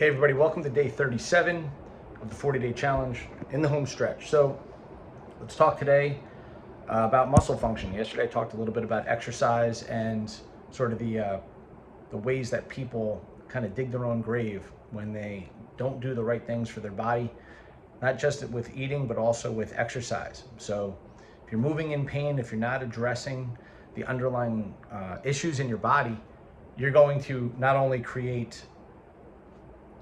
Hey everybody, welcome to day 37 of the 40-day challenge in the home stretch. So let's talk today about muscle function. Yesterday I talked a little bit about exercise and sort of the ways that people kind of dig their own grave when they don't do the right things for their body, not just with eating, but also with exercise. So if you're moving in pain, if you're not addressing the underlying issues in your body, you're going to not only create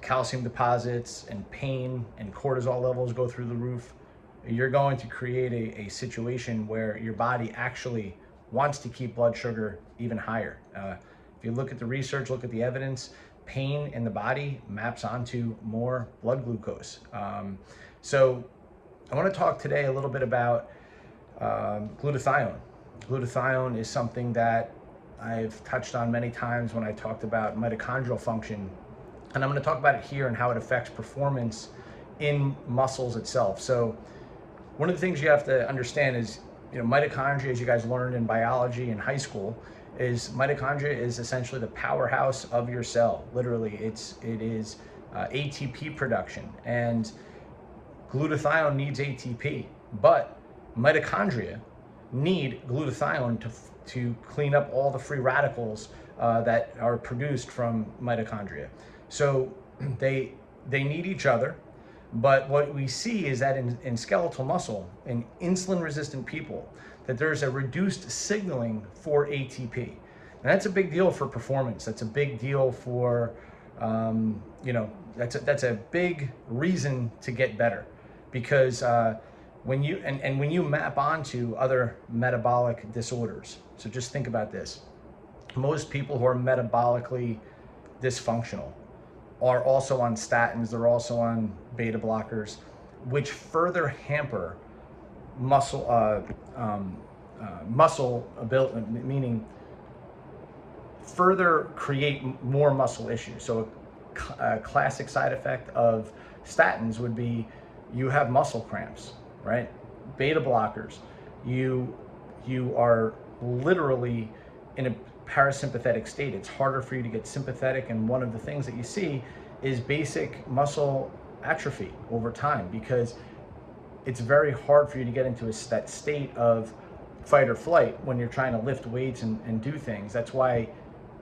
calcium deposits and pain and cortisol levels go through the roof, you're going to create a situation where your body actually wants to keep blood sugar even higher. If you look at the research, look at the evidence, pain in the body maps onto more blood glucose. So I want to talk today a little bit about glutathione. Glutathione is something that I've touched on many times when I talked about mitochondrial function. And I'm going to talk about it here and how it affects performance in muscles itself. So one of the things you have to understand is, mitochondria, as you guys learned in biology in high school, is mitochondria is essentially the powerhouse of your cell. Literally, it is ATP production, and glutathione needs ATP, but mitochondria need glutathione to clean up all the free radicals that are produced from mitochondria. So they need each other, but what we see is that in skeletal muscle, in insulin-resistant people, that there's a reduced signaling for ATP. And that's a big deal for performance. That's a big deal for, that's a big reason to get better, because when you map onto other metabolic disorders, so just think about this. Most people who are metabolically dysfunctional are also on statins, they're also on beta blockers, which further hamper muscle ability, meaning further create more muscle issues. So a classic side effect of statins would be you have muscle cramps, right? Beta blockers, you are literally in a parasympathetic state. It's harder for you to get sympathetic, and one of the things that you see is basic muscle atrophy over time, because it's very hard for you to get into that state of fight or flight when you're trying to lift weights and do things. That's why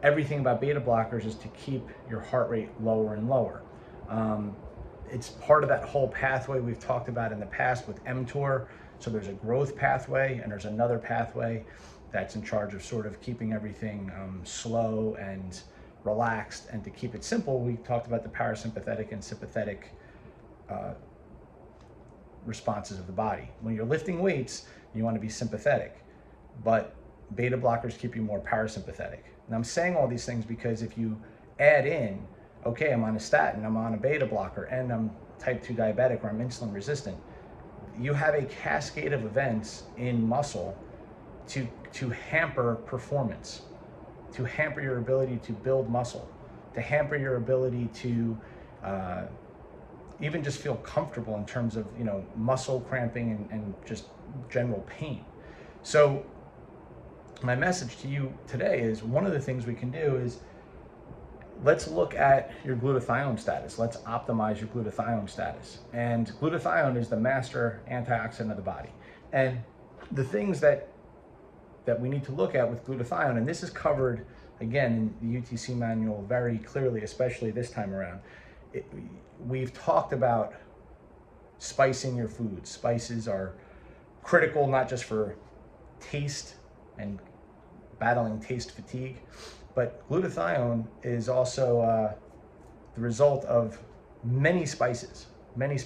everything about beta blockers is to keep your heart rate lower and lower. It's part of that whole pathway we've talked about in the past with mTOR. So there's a growth pathway and there's another pathway that's in charge of sort of keeping everything slow and relaxed. And to keep it simple, we talked about the parasympathetic and sympathetic responses of the body. When you're lifting weights, you want to be sympathetic, but beta blockers keep you more parasympathetic. And I'm saying all these things because if you add in, okay, I'm on a statin, I'm on a beta blocker, and I'm type 2 diabetic or I'm insulin resistant, you have a cascade of events in muscle to hamper performance, to hamper your ability to build muscle, to hamper your ability to even just feel comfortable in terms of muscle cramping and just general pain. So my message to you today is, one of the things we can do is, let's look at your glutathione status. Let's optimize your glutathione status. And glutathione is the master antioxidant of the body. And the things that we need to look at with glutathione, and this is covered again in the UTC manual very clearly, especially this time around. We've talked about spicing your food. Spices are critical, not just for taste and battling taste fatigue, but glutathione is also the result of many spices. Many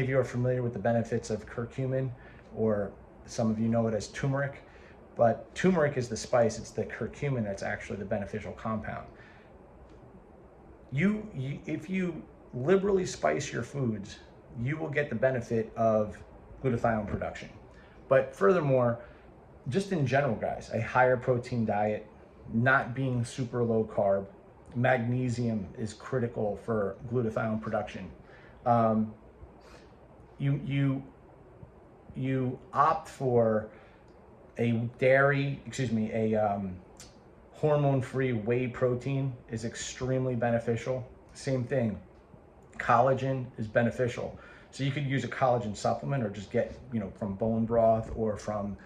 of you are familiar with the benefits of curcumin, or some of you know it as turmeric. But turmeric is the spice, it's the curcumin that's actually the beneficial compound. If you liberally spice your foods, you will get the benefit of glutathione production. But furthermore, just in general, guys, a higher protein diet, not being super low carb, magnesium is critical for glutathione production. You opt for a hormone-free whey protein is extremely beneficial, same thing. Collagen is beneficial. So you could use a collagen supplement or just get, from bone broth or from,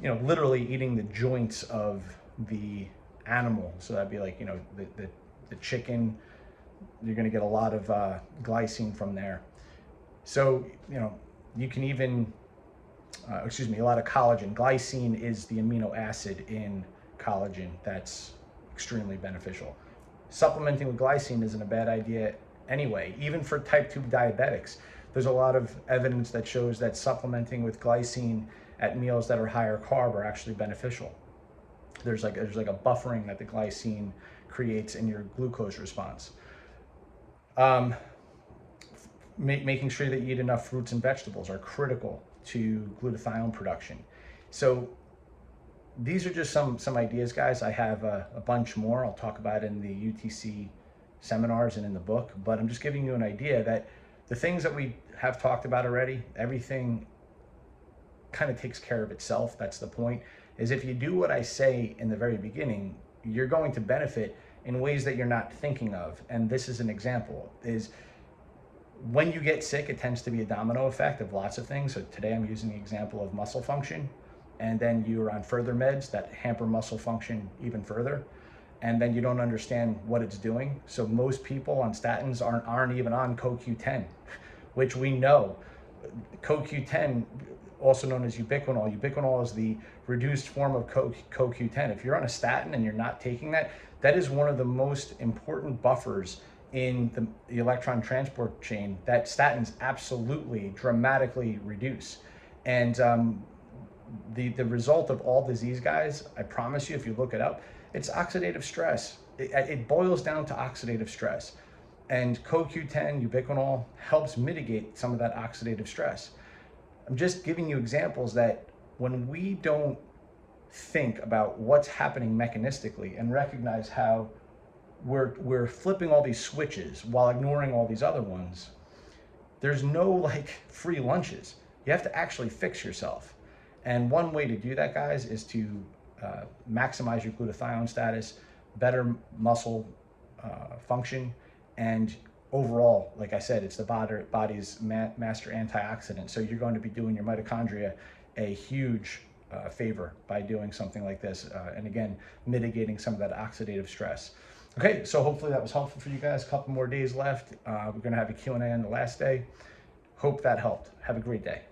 literally eating the joints of the animal. So that'd be like, the chicken, you're going to get a lot of glycine from there. So, you can even, a lot of collagen. Glycine is the amino acid in collagen that's extremely beneficial. Supplementing with glycine isn't a bad idea anyway, even for type 2 diabetics. There's a lot of evidence that shows that supplementing with glycine at meals that are higher carb are actually beneficial. There's like a buffering that the glycine creates in your glucose response. Making sure that you eat enough fruits and vegetables are critical to glutathione production. So these are just some ideas, guys. I have a bunch more I'll talk about in the UTC seminars and in the book, but I'm just giving you an idea that the things that we have talked about already, everything kind of takes care of itself. That's the point, is if you do what I say in the very beginning, you're going to benefit in ways that you're not thinking of. And this is an example, is when you get sick, it tends to be a domino effect of lots of things. So today I'm using the example of muscle function, and then you're on further meds that hamper muscle function even further, and then you don't understand what it's doing. So most people on statins aren't even on CoQ10, which we know. CoQ10, also known as ubiquinol. Ubiquinol is the reduced form of CoQ10. If you're on a statin and you're not taking that, that is one of the most important buffers in the electron transport chain that statins absolutely dramatically reduce. And the result of all disease, guys, I promise you, if you look it up, it's oxidative stress. It boils down to oxidative stress. And CoQ10, ubiquinol, helps mitigate some of that oxidative stress. I'm just giving you examples that when we don't think about what's happening mechanistically and recognize how we're flipping all these switches while ignoring all these other ones, there's no free lunches. You have to actually fix yourself. And one way to do that, guys, is to maximize your glutathione status, better muscle function, and overall, like I said, it's the body's master antioxidant. So you're going to be doing your mitochondria a huge favor by doing something like this. And again, mitigating some of that oxidative stress. Okay, so hopefully that was helpful for you guys. A couple more days left. We're going to have a Q&A on the last day. Hope that helped. Have a great day.